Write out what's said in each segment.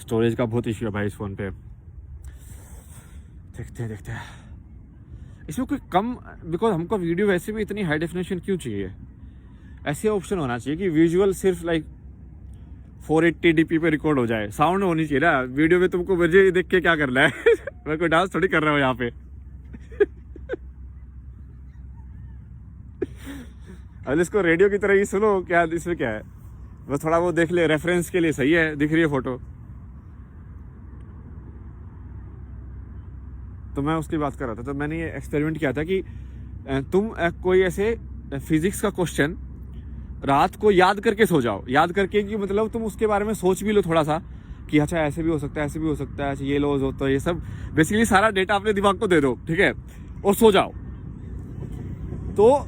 Storage का बहुत issue है भाई इस फ़ोन पे। देखते हैं इसमें कोई कम, बिकॉज हमको वीडियो वैसे भी इतनी हाई डेफिनेशन क्यों चाहिए। ऐसे ऑप्शन होना चाहिए कि विजुअल सिर्फ लाइक 480dp पे रिकॉर्ड हो जाए, साउंड होनी चाहिए ना वीडियो में। तुमको मुझे देख के क्या करना है मैं कोई डांस थोड़ी कर रहा हूँ यहाँ पे अब इसको रेडियो की तरह ही सुनो, क्या इसमें क्या है, बस थोड़ा वो देख ले, रेफरेंस के लिए सही है, दिख रही है फोटो। तो मैं उसकी बात कर रहा था, तो मैंने ये एक्सपेरिमेंट किया था कि तुम कोई ऐसे फिजिक्स का क्वेश्चन रात को याद करके सो जाओ। याद करके कि मतलब तुम उसके बारे में सोच भी लो थोड़ा सा कि अच्छा ऐसे भी हो सकता है, ऐसे भी हो सकता है, अच्छा ये लॉज होता है, ये सब बेसिकली सारा डेटा अपने दिमाग को दे दो, ठीक है, और सो जाओ। तो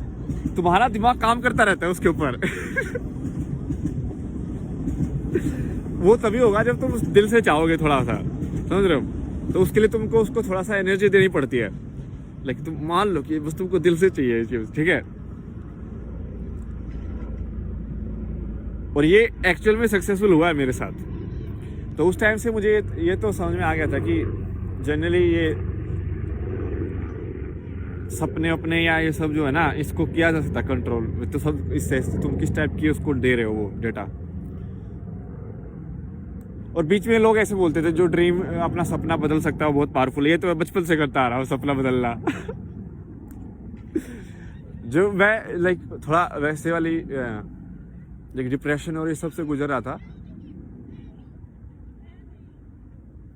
तुम्हारा दिमाग काम करता रहता है उसके ऊपर वो तभी होगा जब तुम दिल से चाहोगे थोड़ा सा, समझ रहे हो। तो उसके लिए तुमको उसको थोड़ा सा एनर्जी देनी पड़ती है। लाइक तुम मान लो कि बस तुमको दिल से चाहिए ये चीज, ठीक है। और ये एक्चुअल में सक्सेसफुल हुआ है मेरे साथ। तो उस टाइम से मुझे ये तो समझ में आ गया था कि जनरली ये सपने अपने या ये सब जो है ना, इसको किया जा सकता कंट्रोल। तो सब इससे तुम किस टाइप की उसको दे रहे हो वो डेटा। और बीच में लोग ऐसे बोलते थे जो ड्रीम अपना सपना बदल सकता है वो बहुत पावरफुल है। ये तो मैं बचपन से करता आ रहा हूँ सपना बदलना जो मैं लाइक थोड़ा वैसे वाली लाइक डिप्रेशन और ये सब से गुजर रहा था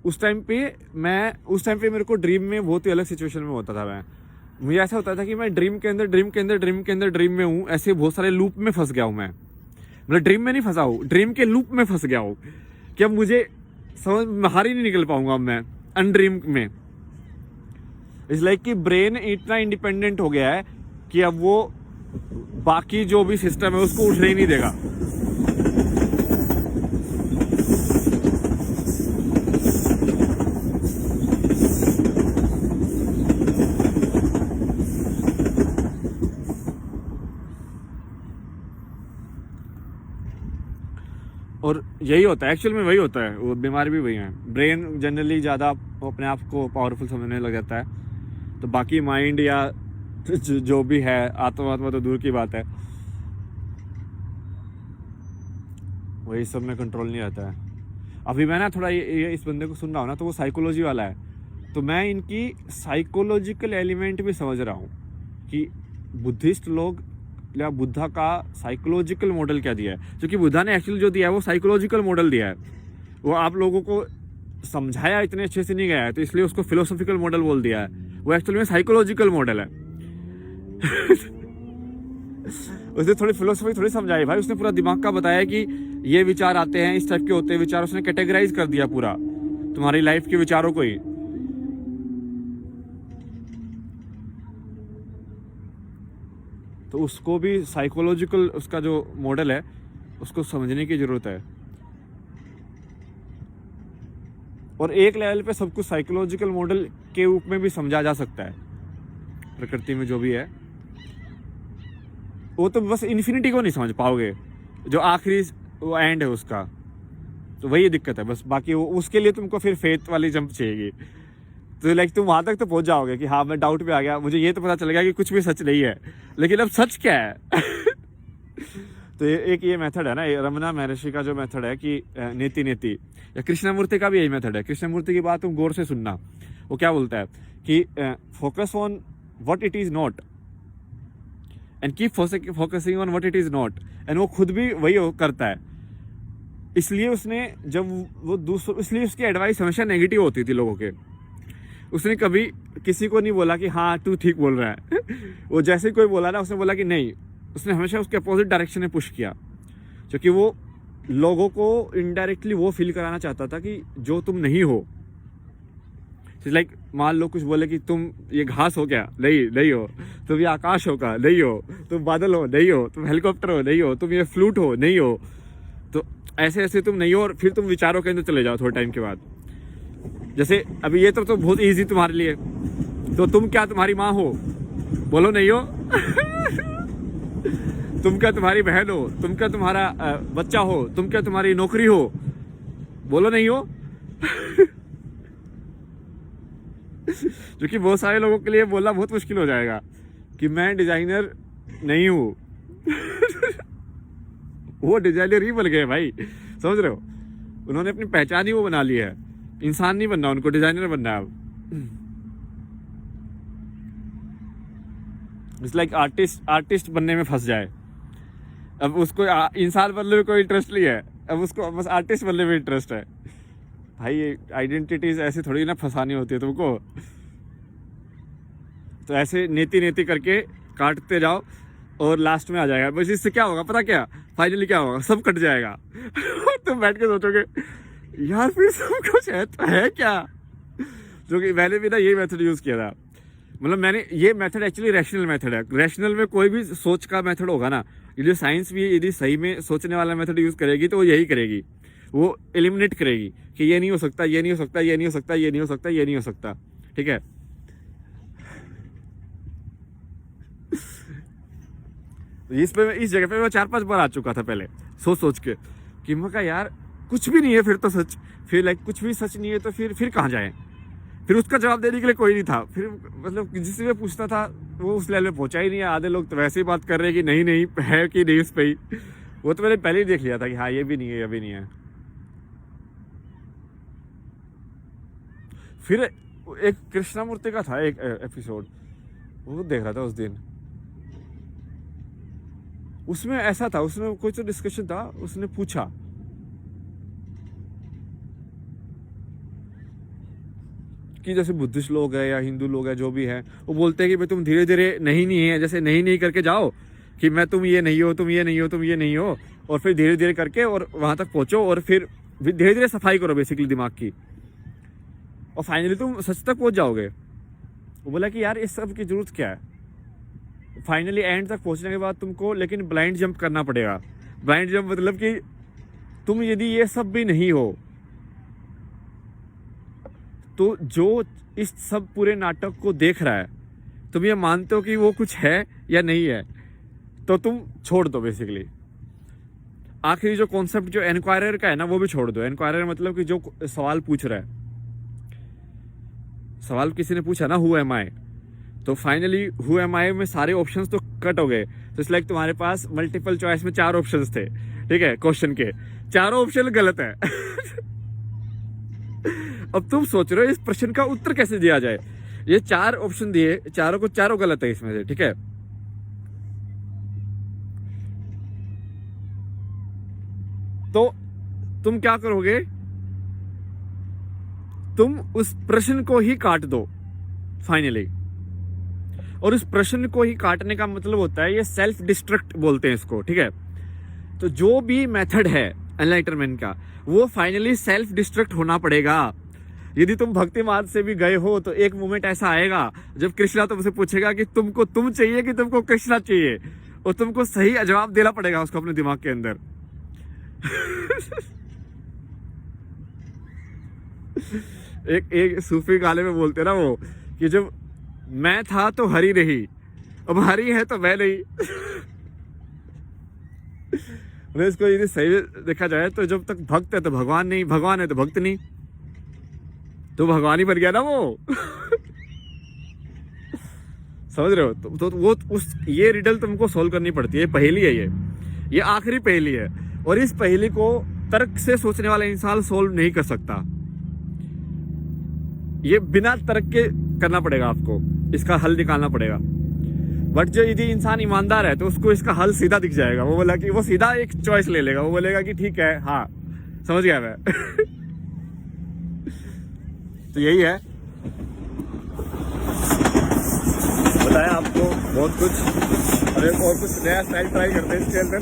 उस टाइम पे मेरे को ड्रीम में बहुत ही अलग सिचुएशन में होता था। मुझे ऐसा होता था कि मैं ड्रीम के अंदर में हूँ, ऐसे बहुत सारे लूप में फंस गया हूँ मैं। मतलब ड्रीम में नहीं फंसा हूँ, ड्रीम के लूप में फंस गया हूँ कि अब मुझे समझ बाहर ही नहीं निकल पाऊंगा मैं अनड्रीम में। इट्स लाइक कि ब्रेन इतना इंडिपेंडेंट हो गया है कि अब वो बाकी जो भी सिस्टम है उसको उठने ही नहीं देगा। और यही होता है एक्चुअल में, वही होता है, वो बीमारी भी वही है। ब्रेन जनरली ज़्यादा अपने आप को पावरफुल समझने लग जाता है, तो बाकी माइंड या जो भी है, आत्मा तो दूर की बात है, वही सब में कंट्रोल नहीं रहता है। अभी मैं ना थोड़ा ये इस बंदे को सुन रहा हूँ ना, तो वो साइकोलॉजी वाला है, तो मैं इनकी साइकोलॉजिकल एलिमेंट भी समझ रहा हूँ कि बुद्धिस्ट लोग या बुद्धा का साइकोलॉजिकल मॉडल क्या दिया है। क्योंकि बुद्धा ने एक्चुअली जो दिया है वो साइकोलॉजिकल मॉडल दिया है, वो आप लोगों को समझाया इतने अच्छे से नहीं गया है, तो इसलिए उसको फिलोसॉफिकल मॉडल बोल दिया है। वो एक्चुअली में साइकोलॉजिकल मॉडल है उसने थोड़ी फिलोसफी थोड़ी समझाई भाई, उसने पूरा दिमाग का बताया कि ये विचार आते हैं, इस टाइप के होते हैं विचार, उसने कैटेगराइज कर दिया पूरा तुम्हारी लाइफ के विचारों को ही। तो उसको भी साइकोलॉजिकल उसका जो मॉडल है उसको समझने की जरूरत है। और एक लेवल पे सब कुछ साइकोलॉजिकल मॉडल के रूप में भी समझा जा सकता है। प्रकृति में जो भी है वो तो बस इन्फिनिटी को नहीं समझ पाओगे, जो आखिरी वो एंड है उसका, तो वही दिक्कत है बस। बाकी वो उसके लिए तुमको फिर फेथ वाली जंप चाहिए, तो लाइक तुम वहां तक तो पहुंच जाओगे कि हाँ मैं डाउट पे आ गया, मुझे ये तो पता चल गया कि कुछ भी सच नहीं है, लेकिन अब सच क्या है तो एक ये मेथड है ना, रमना महर्षि का जो मेथड है कि नीति नीति, या कृष्णमूर्ति का भी यही मेथड है। कृष्णमूर्ति की बात तुम गौर से सुनना, वो क्या बोलता है कि focus on what it is not and keep focusing on what it is not. And वो खुद भी वही करता है। इसलिए उसने जब वो दूसरों, इसलिए उसकी एडवाइस हमेशा नेगेटिव होती थी लोगों के। उसने कभी किसी को नहीं बोला कि हाँ तू ठीक बोल रहा है वो जैसे कोई बोला ना, उसने बोला कि नहीं, उसने हमेशा उसके अपोजिट डायरेक्शन में पुश किया, क्योंकि वो लोगों को इनडायरेक्टली वो फील कराना चाहता था कि जो तुम नहीं हो। लाइक मान लो कुछ बोले कि तुम ये घास हो क्या, नहीं हो, तुम ये आकाश हो क्या, नहीं हो, तुम बादल हो, नहीं हो, तुम हेलीकॉप्टर हो, नहीं हो, तुम ये फ्लूट हो, नहीं हो, तो ऐसे ऐसे तुम नहीं हो। और फिर तुम विचारों के अंदर चले जाओ थोड़े टाइम के बाद। जैसे अभी ये तो बहुत इजी तुम्हारे लिए, तो तुम क्या तुम्हारी माँ हो, बोलो नहीं हो तुम क्या तुम्हारी बहन हो, तुम क्या तुम्हारा बच्चा हो, तुम क्या तुम्हारी नौकरी हो, बोलो नहीं हो। जो कि बहुत सारे लोगों के लिए बोलना बहुत मुश्किल हो जाएगा कि मैं डिजाइनर नहीं हूँ। वो डिजाइनर ही बन गए भाई, समझ रहे हो? उन्होंने अपनी पहचान ही वो बना ली है। इंसान नहीं बनना उनको, डिजाइनर बनना है अब। इट्स लाइक आर्टिस्ट बनने में फंस जाए। अब उसको इंसान बनने में कोई इंटरेस्ट नहीं है, अब उसको बस आर्टिस्ट बनने में इंटरेस्ट है। भाई ये आइडेंटिटीज ऐसे थोड़ी ना फंसानी होती है तुमको। तो ऐसे नेति करके काटते जाओ और लास्ट में आ जाएगा। बस इससे क्या होगा पता क्या? फाइनली क्या होगा? सब कट जाएगा। तुम बैठ के सोचोगे यार फिर सब कुछ है तो है क्या? जो कि मैंने भी ना यही मेथड यूज किया था। मतलब मैंने ये मेथड एक्चुअली रैशनल मेथड है। रैशनल में कोई भी सोच का मेथड होगा ना, यदि साइंस भी यदि सही में सोचने वाला मेथड यूज करेगी तो वो यही करेगी। वो एलिमिनेट करेगी कि ये नहीं हो सकता, ये नहीं हो सकता, ये नहीं हो सकता, ये नहीं हो सकता, ये नहीं हो सकता। ठीक है? इस जगह पे मैं 4-5 बार आ चुका था पहले, सोच के कि मैं कहा यार कुछ भी नहीं है फिर तो सच, फिर लाइक कुछ भी सच नहीं है तो फिर कहाँ जाए? फिर उसका जवाब देने के लिए कोई नहीं था। फिर मतलब जिससे मैं पूछता था वो उस लेवल पे पहुंचा ही नहीं है। आधे लोग तो वैसे ही बात कर रहे हैं कि नहीं है कि नहीं उस पर ही। वो तो मैंने पहले ही देख लिया था कि हाँ ये भी नहीं है, ये भी नहीं है। फिर एक कृष्णामूर्ति का था एक एपिसोड, वो देख रहा था उस दिन। उसमें ऐसा था, उसमें कोई तो डिस्कशन था, उसने पूछा कि जैसे बुद्धिस्ट लोग हैं या हिंदू लोग हैं जो भी हैं, वो बोलते हैं कि भाई तुम धीरे धीरे नहीं है, जैसे नहीं करके जाओ कि मैं तुम ये नहीं हो, तुम ये नहीं हो, तुम ये नहीं हो, और फिर धीरे धीरे करके और वहां तक पहुंचो और फिर धीरे धीरे सफाई करो बेसिकली दिमाग की, और फाइनली तुम सच तक पहुंच जाओगे। वो बोला कि यार इस सब की जरूरत क्या है? फाइनली एंड तक पहुंचने के बाद तुमको लेकिन ब्लाइंड जंप करना पड़ेगा। ब्लाइंड जंप मतलब कि तुम यदि ये सब भी नहीं हो तो जो इस सब पूरे नाटक को देख रहा है, तुम ये मानते हो कि वो कुछ है या नहीं है, तो तुम छोड़ दो बेसिकली। आखिरी जो कॉन्सेप्ट जो एनक्वायरर का है ना, वो भी छोड़ दो। एनक्वायरर मतलब कि जो सवाल पूछ रहा है, सवाल किसी ने पूछा ना हु एम आई, तो फाइनली हु एम आई में सारे ऑप्शंस तो कट हो गए। तो इट्स लाइक तुम्हारे पास मल्टीपल चॉइस में 4 ऑप्शंस थे, ठीक है, क्वेश्चन के 4 ऑप्शन गलत है। अब तुम सोच रहे हो इस प्रश्न का उत्तर कैसे दिया जाए? ये 4 ऑप्शन दिए, चारों को चारों गलत है इसमें से, ठीक है। तो तुम क्या करोगे? तुम उस प्रश्न को ही काट दो फाइनली। और उस प्रश्न को ही काटने का मतलब होता है, ये सेल्फ डिस्ट्रक्ट बोलते हैं इसको, ठीक है। तो जो भी मेथड है एनलाइटनमेंट का, वो फाइनली सेल्फ डिस्ट्रक्ट होना पड़ेगा। यदि तुम भक्ति मार्ग से भी गए हो तो एक मोमेंट ऐसा आएगा जब कृष्णा तुमसे पूछेगा कि तुमको तुम चाहिए कि तुमको कृष्णा चाहिए, और तुमको सही जवाब देना पड़ेगा उसको अपने दिमाग के अंदर। एक सूफी गाने में बोलते ना वो कि जब मैं था तो हरी रही, अब हरी है तो मैं नहीं। इसको यदि सही देखा जाए तो जब तक भक्त है तो भगवान नहीं, भगवान है तो भक्त नहीं, तो भगवान ही बन गया ना वो। समझ रहे हो? तो वो उस ये रिडल तुमको सोल्व करनी पड़ती है। पहेली है ये आखिरी पहेली है, और इस पहेली को तर्क से सोचने वाला इंसान सोल्व नहीं कर सकता। ये बिना तर्क के करना पड़ेगा आपको, इसका हल निकालना पड़ेगा। बट जो यदि इंसान ईमानदार है तो उसको इसका हल सीधा दिख जाएगा। वो बोला कि वो सीधा एक चॉइस ले लेगा, वो बोलेगा कि ठीक है, हाँ समझ गया मैं। तो यही है, बताया आपको बहुत कुछ। अरे और कुछ नया स्टाइल ट्राई करते हैं इसके अंदर।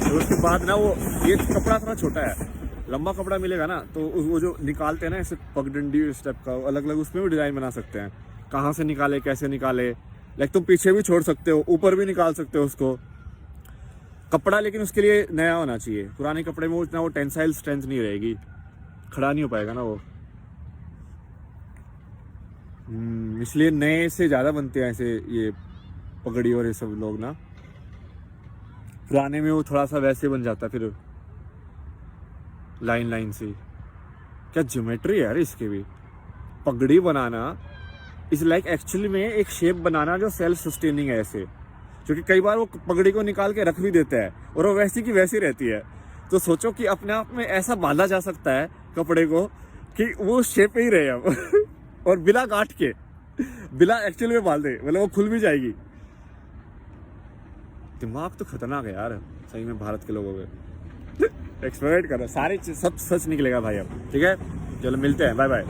तो उसके बाद ना वो ये कपड़ा थोड़ा छोटा है, लंबा कपड़ा मिलेगा ना तो वो जो निकालते हैं ना ऐसे पगडंडी स्टेप का अलग अलग, उसमें भी डिजाइन बना सकते हैं। कहाँ से निकाले, कैसे निकाले, लाइक तुम पीछे भी छोड़ सकते हो, ऊपर भी निकाल सकते हो उसको कपड़ा। लेकिन उसके लिए नया होना चाहिए। पुराने कपड़े में उतना वो टेंसाइल स्ट्रेंथ नहीं रहेगी, खड़ा नहीं हो पाएगा ना वो। इसलिए नए से ज्यादा बनते हैं ऐसे ये पगड़ी और ये सब लोग ना। पुराने में वो थोड़ा सा वैसे बन जाता फिर। लाइन लाइन सी, क्या ज्योमेट्री है यार इसकी भी। पगड़ी बनाना इज लाइक एक्चुअली में एक शेप बनाना जो सेल्फ सस्टेनिंग है ऐसे, क्योंकि कई बार वो पगड़ी को निकाल के रख भी देता है और वो वैसी की वैसी रहती है। तो सोचो कि अपने आप में ऐसा बांधा जा सकता है कपड़े को कि वो शेप पे ही रहे अब और बिना गांठ के, बिना एक्चुअली में बांधे, मतलब वो खुल भी जाएगी। दिमाग तो खतरनाक है यार सही में भारत के लोगों के। एक्सपेरिमेंट करो, सारे सब सच निकलेगा भाई अब। ठीक है, चलो मिलते हैं, बाय बाय।